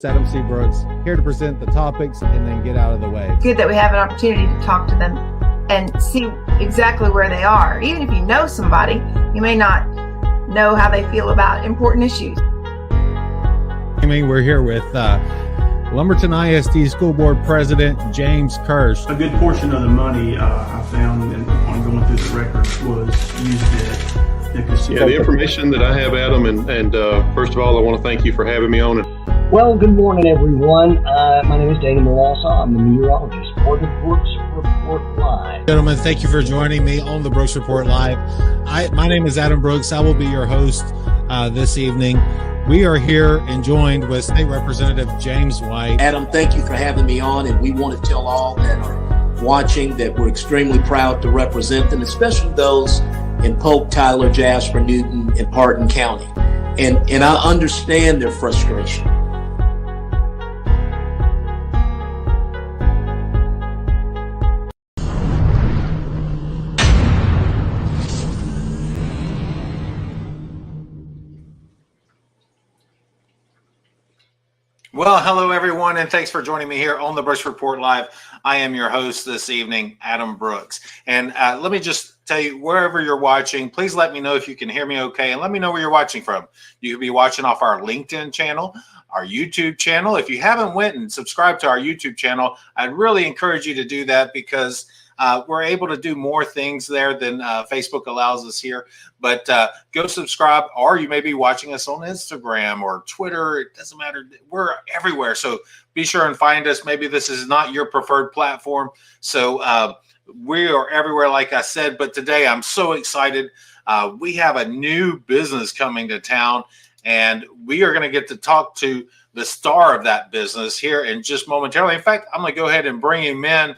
Adam C. Brooks, here to present the topics and then get out of the way. It's good that we have an opportunity to talk to them and see exactly where they are. Even if you know somebody, you may not know how they feel about important issues. We're here with Lumberton ISD School Board President James Kirsch. A good portion of the money I found on going through the records was used at the casino. Yeah, the information that I have, Adam, and first of all, I want to thank you for having me on. Well, good morning, everyone. My name is Danny Malasaw. I'm the meteorologist for the Brooks Report Live. Gentlemen, thank you for joining me on the Brooks Report Live. My name is Adam Brooks. I will be your host this evening. We are here and joined with State Representative James White. Adam, thank you for having me on, and we want to tell all that are watching that we're extremely proud to represent them, especially those in Polk, Tyler, Jasper, Newton, and Hardin County. And I understand their frustration. Well, hello, everyone, and thanks for joining me here on the Brooks Report Live. I am your host this evening, Adam Brooks. And let me just tell you, wherever you're watching, please let me know if you can hear me okay, and let me know where you're watching from. You could be watching off our LinkedIn channel, our YouTube channel. If you haven't went and subscribed to our YouTube channel, I'd really encourage you to do that because we're able to do more things there than Facebook allows us here. But go subscribe, or you may be watching us on Instagram or Twitter. It doesn't matter. We're everywhere. So be sure and find us. Maybe this is not your preferred platform. So we are everywhere, like I said. But today I'm so excited. We have a new business coming to town, and we are going to get to talk to the star of that business here in just momentarily. In fact, I'm going to go ahead and bring him in.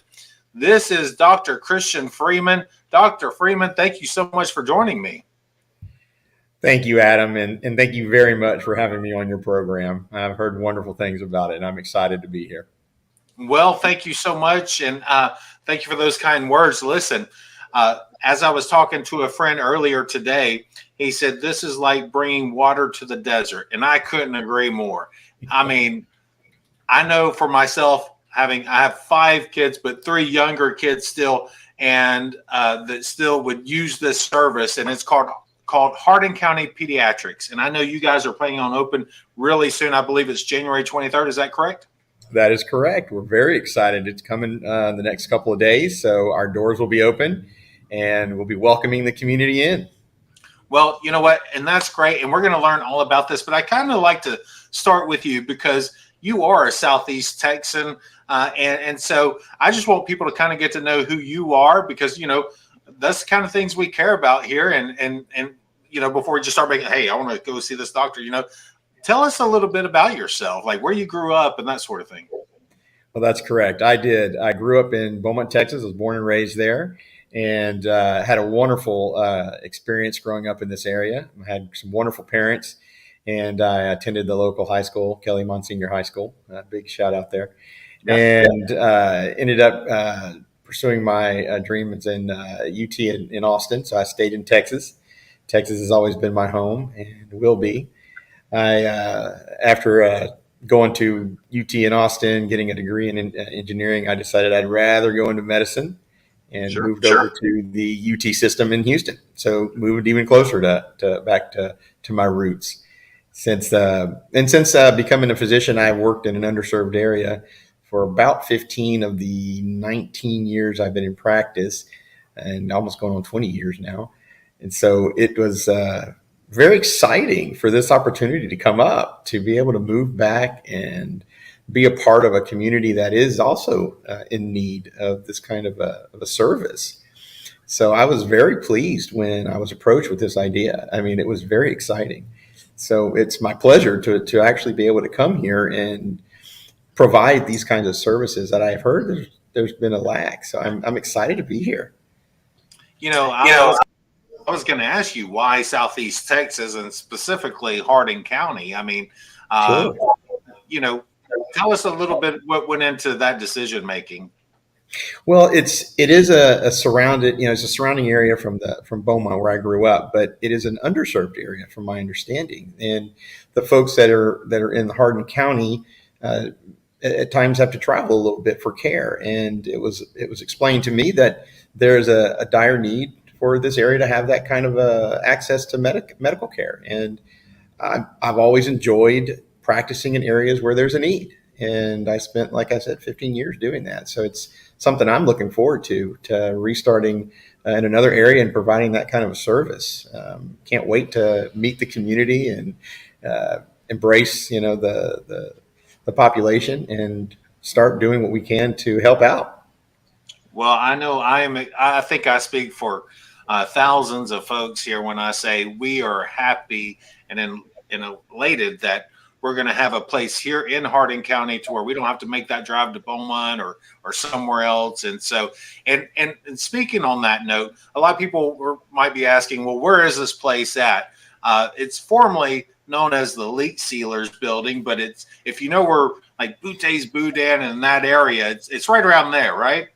This is Dr. Christian Freeman. Dr. Freeman, thank you so much for joining me. Thank you, Adam, and thank you very much for having me on your program. I've heard wonderful things about it, and I'm excited to be here. Well, thank you so much, and thank you for those kind words. Listen, as I was talking to a friend earlier today, he said this is like bringing water to the desert, and I couldn't agree more. I mean, I know for myself, I have 5 kids, but 3 younger kids still, and that still would use this service, and it's called Hardin County Pediatrics. And I know you guys are planning on open really soon. I believe it's January 23rd. Is that correct? That is correct. We're very excited. It's coming the next couple of days, so our doors will be open, and we'll be welcoming the community in. Well, you know what, and that's great, and we're going to learn all about this, but I kind of like to start with you because you are a Southeast Texan, and so I just want people to kind of get to know who you are because, you know, that's the kind of things we care about here, and you know, before we just start making, hey, I want to go see this doctor, you know, tell us a little bit about yourself, like where you grew up and that sort of thing. Well, that's correct. I did. I grew up in Beaumont, Texas. I was born and raised there, and had a wonderful experience growing up in this area. I had some wonderful parents, and I attended the local high school, Kelly Monsignor High School. Big shout out there. Yeah. And ended up pursuing my dreams in UT in Austin. So I stayed in Texas. Texas has always been my home and will be. After going to UT in Austin, getting a degree in engineering, I decided I'd rather go into medicine and moved over to the UT system in Houston. So moved even closer to back to my roots. Since becoming a physician, I've worked in an underserved area for about 15 of the 19 years I've been in practice, and almost going on 20 years now. And so it was very exciting for this opportunity to come up, to be able to move back and be a part of a community that is also in need of this kind of a service. So I was very pleased when I was approached with this idea. I mean, it was very exciting. So it's my pleasure to actually be able to come here and provide these kinds of services that I've heard there's been a lack. So I'm excited to be here. I was going to ask you why Southeast Texas and specifically Hardin County. I mean, Sure. You know, tell us a little bit what went into that decision making. Well, it is a surrounded, it's a surrounding area from Beaumont where I grew up, but it is an underserved area from my understanding. And the folks that are in Hardin County at times have to travel a little bit for care. And it was explained to me that there's a dire need for this area to have that kind of access to medical care. And I've always enjoyed practicing in areas where there's a need. And I spent, like I said, 15 years doing that. So it's something I'm looking forward to restarting in another area and providing that kind of a service. Can't wait to meet the community and embrace, the population and start doing what we can to help out. Well, I know I think I speak for thousands of folks here when I say we are happy and elated that we're going to have a place here in Hardin County to where we don't have to make that drive to Beaumont or somewhere else. And so, and speaking on that note, a lot of people might be asking, well, where is this place at? It's formerly known as the Leak Sealers Building, but it's, if you know where like Boute's Boudin and that area, it's right around there, right?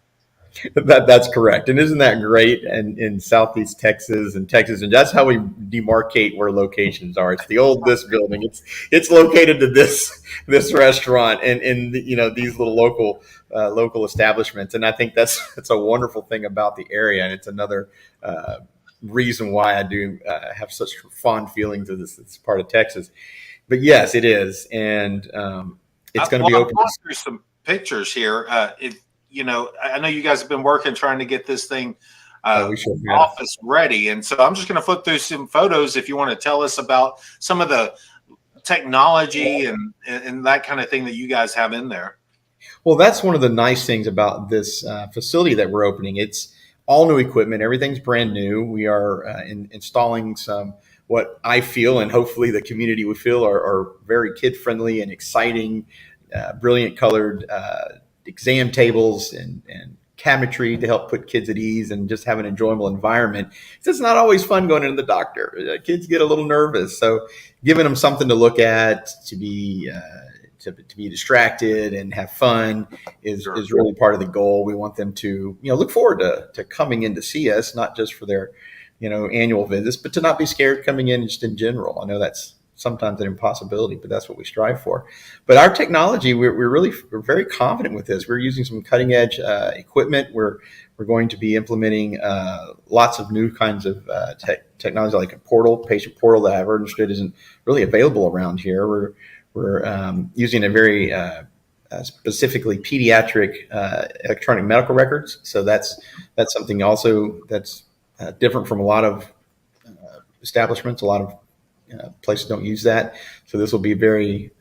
That's correct. And isn't that great? And in Southeast Texas and that's how we demarcate where locations are. It's the old this building. It's located to this restaurant and these little local establishments. And I think that's a wonderful thing about the area. And it's another reason why I do have such fond feelings of this part of Texas. But yes, it is. And it's going to be open. I'll through some pictures here. I know you guys have been working trying to get this thing office ready. And so I'm just going to flip through some photos if you want to tell us about some of the technology and that kind of thing that you guys have in there. Well, that's one of the nice things about this facility that we're opening. It's all new equipment. Everything's brand new. We are installing some, what I feel and hopefully the community would feel are very kid-friendly and exciting, brilliant colored exam tables and cabinetry to help put kids at ease and just have an enjoyable environment. It's not always fun going into the doctor. Kids get a little nervous. So giving them something to look at, to be distracted and have fun is really part of the goal. We want them to, look forward to coming in to see us, not just for their, annual visits, but to not be scared coming in just in general. I know that's sometimes an impossibility, but that's what we strive for. But our technology, we're very confident with this. We're using some cutting edge equipment. We're going to be implementing lots of new kinds of technology, like a patient portal that I've understood isn't really available around here. We're using a very specifically pediatric electronic medical records. So that's something also that's different from a lot of establishments. A lot of places don't use that, so this will be very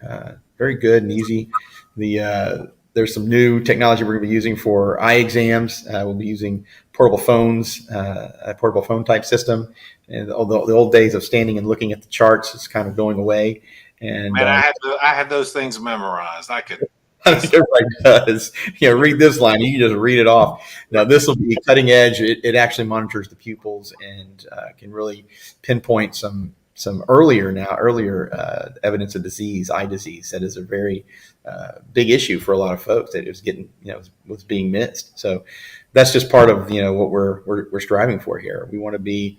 good and easy. There's some new technology we're going to be using for eye exams. We'll be using portable phones, a portable phone type system. And although the old days of standing and looking at the charts is kind of going away. And I had those things memorized. I could. Everybody does. Read this line. You can just read it off. Now, this will be cutting edge. It actually monitors the pupils and can really pinpoint some earlier evidence of disease, eye disease. That is a very big issue for a lot of folks that it was getting, was being missed. So that's just part of, what we're striving for here. We want to be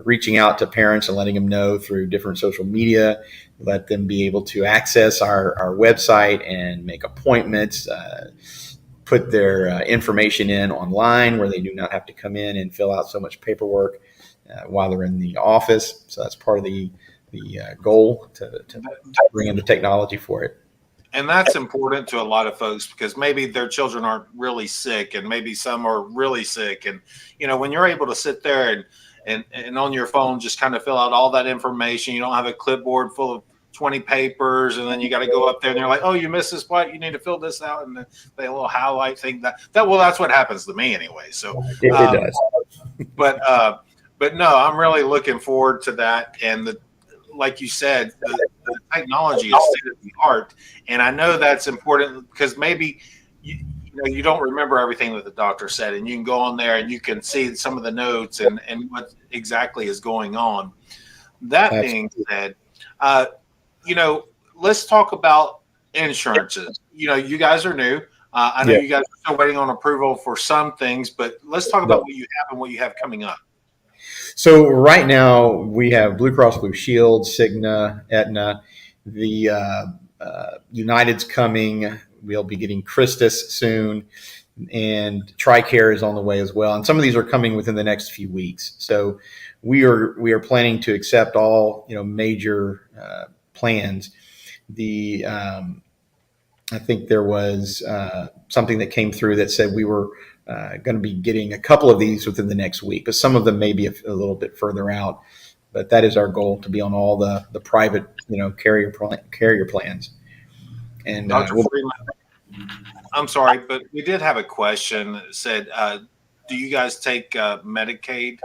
reaching out to parents and letting them know through different social media, let them be able to access our website and make appointments, put their information in online where they do not have to come in and fill out so much paperwork while they're in the office. So that's part of the goal to bring in the technology for it. And that's important to a lot of folks because maybe their children aren't really sick and maybe some are really sick. And, when you're able to sit there and on your phone, just kind of fill out all that information, you don't have a clipboard full of 20 papers and then you got to go up there and they're like, oh, you missed this part, you need to fill this out. And they a little highlight thing well, that's what happens to me anyway. So it does. But no, I'm really looking forward to that. And like you said, the technology is state of the art. And I know that's important because maybe you don't remember everything that the doctor said, and you can go on there and you can see some of the notes and what exactly is going on. That being said, let's talk about insurances. You guys are new. I know you guys are still waiting on approval for some things, but let's talk about what you have and what you have coming up. So right now we have Blue Cross Blue Shield, Cigna, Aetna. The United's coming. We'll be getting Christus soon, and TRICARE is on the way as well. And some of these are coming within the next few weeks. So we are planning to accept all major plans. I think there was something that came through that said we were going to be getting a couple of these within the next week, but some of them may be a little bit further out. But that is our goal, to be on all the private carrier plans. And Dr. Freeman, I'm sorry, but we did have a question that said, do you guys take Medicaid?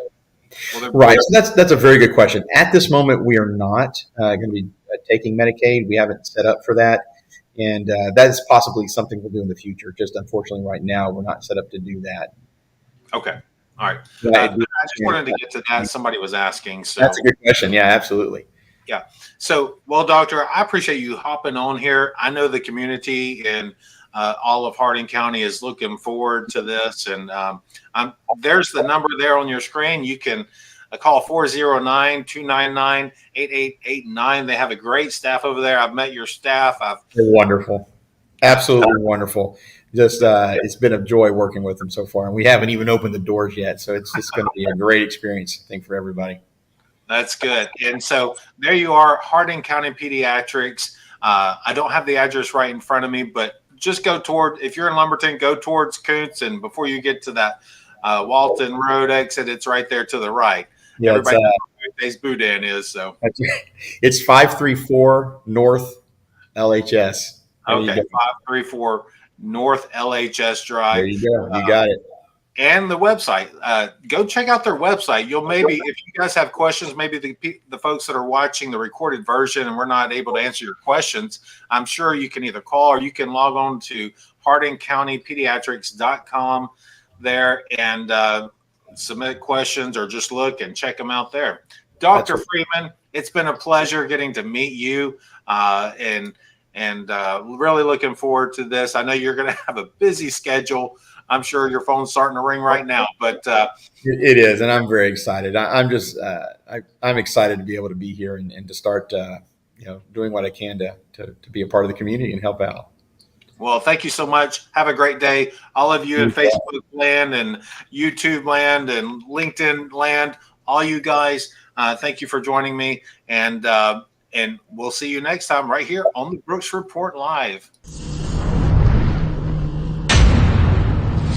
Right. So that's a very good question. At this moment, we are not going to be taking Medicaid. We haven't set up for that. And that is possibly something we'll do in the future. Just unfortunately, right now, we're not set up to do that. Okay. All right. I just wanted to get to that. Somebody was asking. So that's a good question. Yeah, absolutely. Yeah. So, well, Doctor, I appreciate you hopping on here. I know the community and all of Hardin County is looking forward to this. And there's the number there on your screen. You can call 409-299-8889. They have a great staff over there. I've met your staff. They're wonderful. Absolutely wonderful. Just it's been a joy working with them so far. And we haven't even opened the doors yet. So it's just going to be a great experience, I think, for everybody. That's good. And so there you are, Hardin County Pediatrics. I don't have the address right in front of me, but just go toward, if you're in Lumberton, go towards Kuntz. And before you get to that Walton Road exit, it's right there to the right. Yeah, everybody knows where Dave's Boudin is. So it's 534 North LHS. Okay, 534 North LHS Drive. There you go. You got it. And the website. Go check out their website. You'll maybe, if you guys have questions, maybe the folks that are watching the recorded version and we're not able to answer your questions, I'm sure you can either call or you can log on to hardincountypediatrics.com there and submit questions or just look and check them out there. Dr. Freeman, it's been a pleasure getting to meet you and really looking forward to this. I know you're going to have a busy schedule. I'm sure your phone's starting to ring right now, but it is, and I'm very excited. I'm excited to be able to be here and to start, doing what I can to be a part of the community and help out. Well, thank you so much. Have a great day, all of you in Facebook land and YouTube land and LinkedIn land. All you guys, thank you for joining me, and we'll see you next time right here on the Brooks Report Live.